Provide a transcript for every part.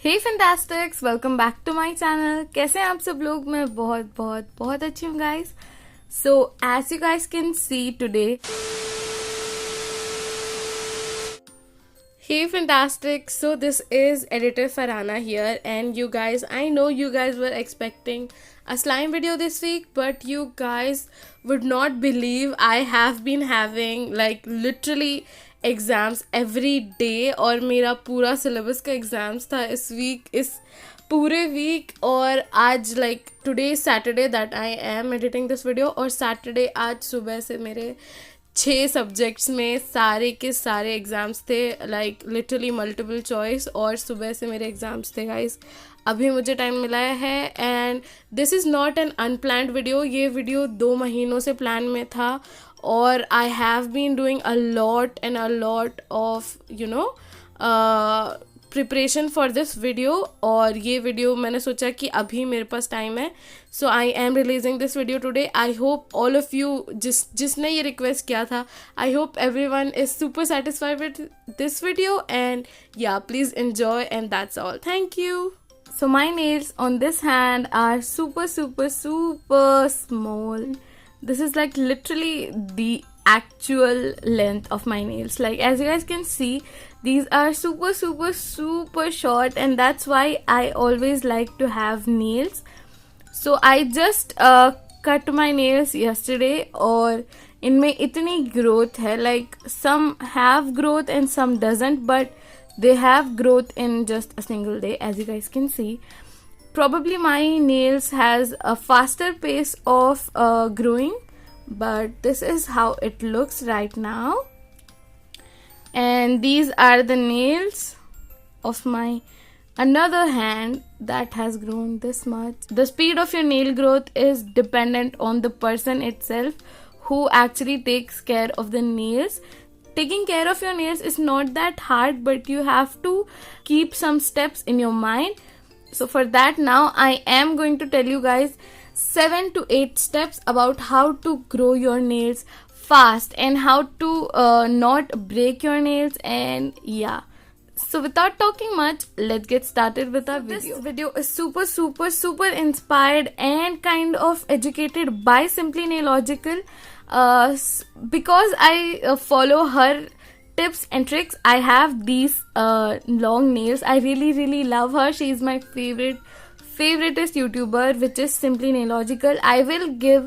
Hey fantastics, welcome back to my channel. कैसे हैं आप सब लोग? मैं बहुत बहुत बहुत अच्छी हूँ guys. So as you guys can see today, hey fantastic, so this is editor Farhana here, and you guys, I know you guys were expecting a slime video this week, but you guys would not believe I have been having like literally exams every day, और मेरा पूरा syllabus का exams था इस पूरे week. और आज like today Saturday that I am editing this video, और सैटरडे आज सुबह से मेरे 6 सब्जेक्ट्स में सारे के सारे एग्ज़ाम्स थे, लाइक लिटरली मल्टीपल चॉइस, और सुबह से मेरे एग्ज़ाम्स थे गाइस। अभी मुझे टाइम मिला है and this is not an unplanned video. ये वीडियो 2 महीनों से प्लान में था, और I have been doing a lot of preparation for this video. और ये वीडियो मैंने सोचा कि अभी मेरे पास टाइम है, so I am releasing this video today. I hope all of you जिसने ये रिक्वेस्ट किया था, I hope everyone is super satisfied with this video, and yeah please enjoy, and that's all. Thank you. So my nails on this hand are super small. This is like literally the actual length of my nails. Like as you guys can see, these are super short, and that's why I always like to have nails. So I just cut my nails yesterday, और इनमें इतनी growth है, like some have growth and some doesn't, but they have growth in just a single day, as you guys can see. Probably my nails has a faster pace of growing, but this is how it looks right now. And these are the nails of my another hand that has grown this much. The speed of your nail growth is dependent on the person itself who actually takes care of the nails. Taking care of your nails is not that hard, but you have to keep some steps in your mind. So for that, now I am going to tell you guys 7 to 8 steps about how to grow your nails fast and how to not break your nails. And yeah, so without talking much, let's get started with our video. This video is super inspired and kind of educated by Simply Nailogical. Because I follow her tips and tricks. I have these long nails. I really love her. She is my favoriteest YouTuber, which is Simply Nailogical. I will give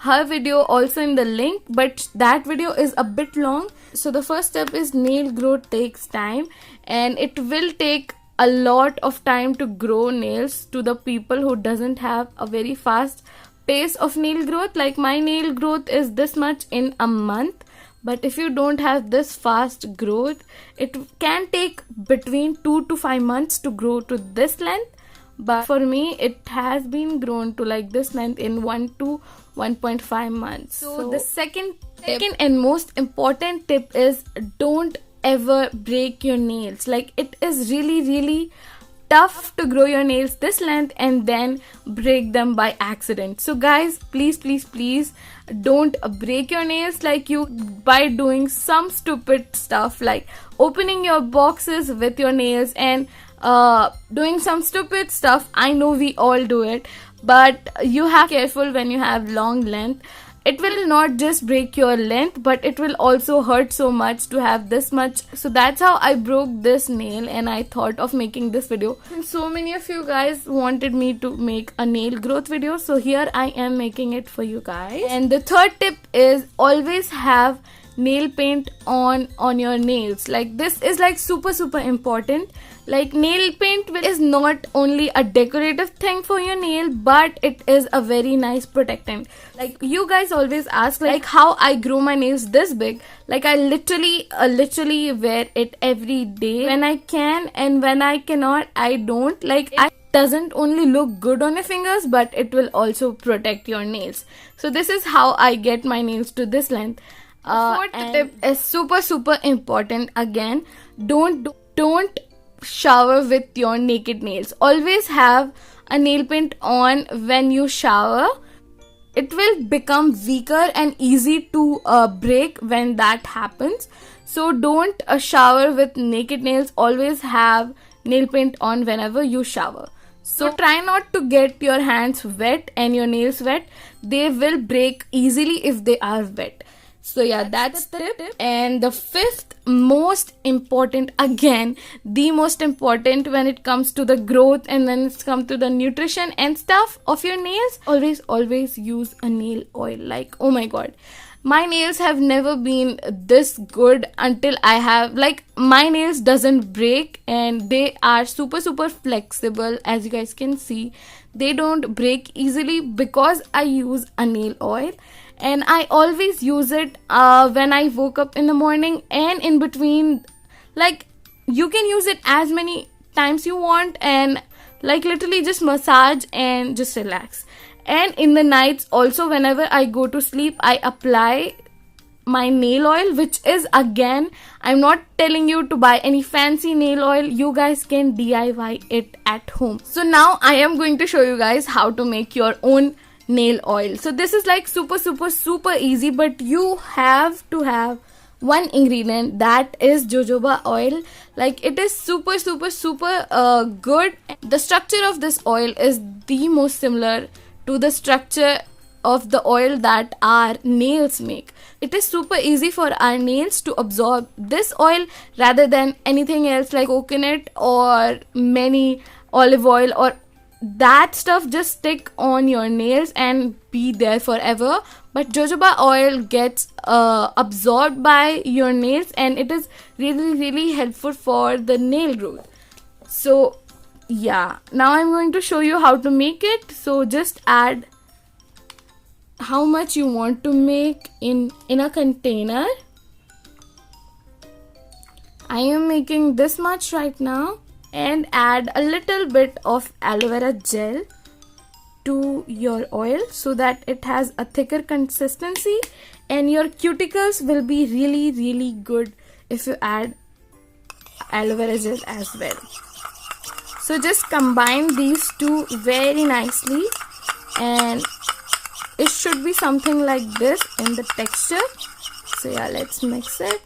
her video also in the link, but that video is a bit long. So the first step is nail growth takes time, and it will take a lot of time to grow nails to the people who doesn't have a very fast pace of nail growth. Like my nail growth is this much in a month, but if you don't have this fast growth, it can take between 2 to 5 months to grow to this length. But for me, it has been grown to like this length in 1 to 1.5 months. So the second and most important tip is don't ever break your nails. Like it is really tough to grow your nails this length and then break them by accident. So guys, please don't break your nails like you by doing some stupid stuff like opening your boxes with your nails and doing some stupid stuff. I know we all do it, but you have to be careful when you have long length. It will not just break your length, but it will also hurt so much to have this much. So that's how I broke this nail, and I thought of making this video. And so many of you guys wanted me to make a nail growth video, so here I am making it for you guys. And the third tip is always have nail paint on your nails. Like this is like super important. Like nail paint is not only a decorative thing for your nail, but it is a very nice protectant. Like you guys always ask like how I grow my nails this big. Like I literally wear it every day when I can, and when I cannot, I don't. Like it doesn't only look good on your fingers, but it will also protect your nails. So this is how I get my nails to this length. Fourth tip is super important. Again, don't shower with your naked nails. Always have a nail paint on when you shower. It will become weaker and easy to break when that happens. So don't shower with naked nails. Always have nail paint on whenever you shower. So try not to get your hands wet and your nails wet. They will break easily if they are wet. So yeah, that's the tip. And the fifth most important, again, the most important when it comes to the growth and when it's come to the nutrition and stuff of your nails, always use a nail oil. Like, oh my god, my nails have never been this good until I have, like, my nails doesn't break and they are super flexible. As you guys can see, they don't break easily because I use a nail oil. And I always use it when I woke up in the morning and in between. Like, you can use it as many times you want and like literally just massage and just relax. And in the nights also, whenever I go to sleep, I apply my nail oil, which is, again, I'm not telling you to buy any fancy nail oil. You guys can DIY it at home. So now I am going to show you guys how to make your own nail oil. So this is like super easy, but you have to have one ingredient, that is jojoba oil. Like, it is super good. The structure of this oil is the most similar to the structure of the oil that our nails make. It is super easy for our nails to absorb this oil rather than anything else like coconut or many olive oil or that stuff. Just stick on your nails and be there forever. But jojoba oil gets absorbed by your nails and it is really helpful for the nail growth. So yeah, now I'm going to show you how to make it. So just add how much you want to make in a container. I am making this much right now. And add a little bit of aloe vera gel to your oil so that it has a thicker consistency, and your cuticles will be really good if you add aloe vera gel as well. So just combine these two very nicely, and it should be something like this in the texture. So yeah, let's mix it.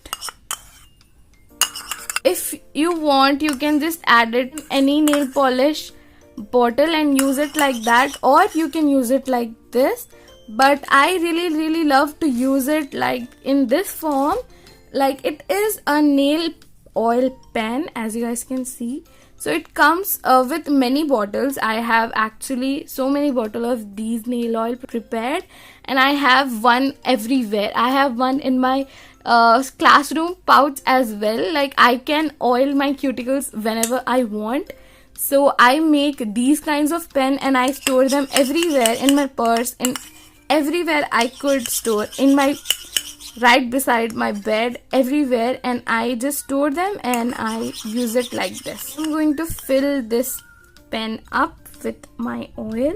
If you want, you can just add it in any nail polish bottle and use it like that, or you can use it like this. But I really love to use it like in this form. Like, it is a nail oil pen, as you guys can see. So it comes with many bottles. I have actually so many bottles of these nail oil prepared, and I have one everywhere. I have one in my classroom pouch as well. Like, I can oil my cuticles whenever I want. So I make these kinds of pen and I store them everywhere, in my purse, and everywhere I could store, in my right beside my bed, everywhere, and I just store them and I use it like this. I'm going to fill this pen up with my oil.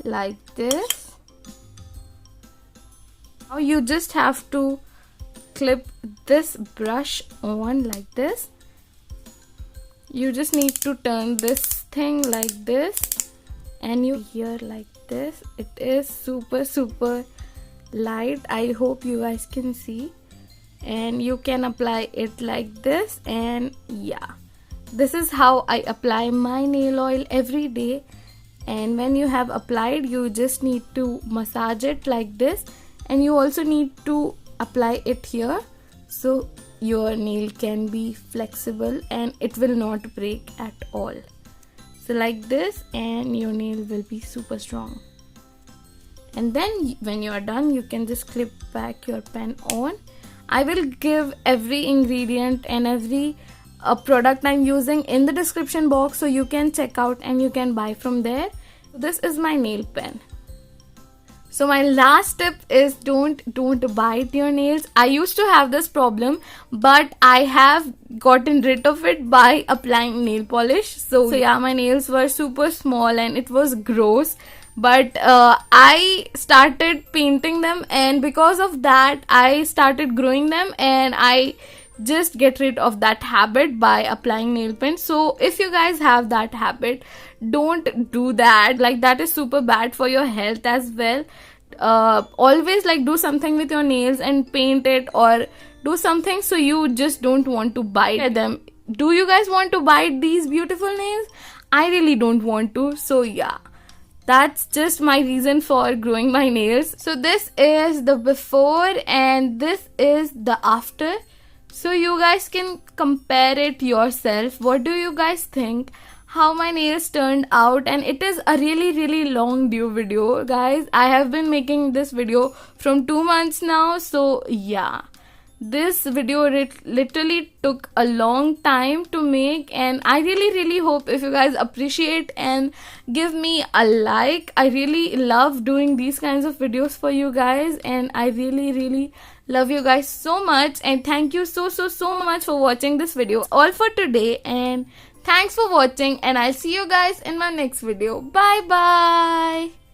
Like this. Now you just have to clip this brush on like this. You just need to turn this thing like this, and you here like this. It is super light. I hope you guys can see, and you can apply it like this. And yeah, this is how I apply my nail oil every day. And when you have applied, you just need to massage it like this, and you also need to apply it here so your nail can be flexible and it will not break at all. So like this, and your nail will be super strong. And then when you are done, you can just clip back your pen on. I will give every ingredient and every product I'm using in the description box, so you can check out and you can buy from there. This is my nail pen. So my last tip is don't bite your nails. I used to have this problem, but I have gotten rid of it by applying nail polish. So yeah, my nails were super small and it was gross but I started painting them, and because of that I started growing them, and I just get rid of that habit by applying nail paint. So if you guys have that habit, don't do that. Like, that is super bad for your health as well. Always like do something with your nails and paint it, or do something so you just don't want to bite them. Do you guys want to bite these beautiful nails? I really don't want to. So yeah, that's just my reason for growing my nails. So this is the before and this is the after, so you guys can compare it yourself. What do you guys think how my nails turned out? And it is a really long due video, guys. I have been making this video from 2 months now, so yeah, this video literally took a long time to make, and I really hope if you guys appreciate and give me a like. I really love doing these kinds of videos for you guys, and I really love you guys so much, and thank you so much for watching this video. All for today, and thanks for watching, and I'll see you guys in my next video. Bye bye.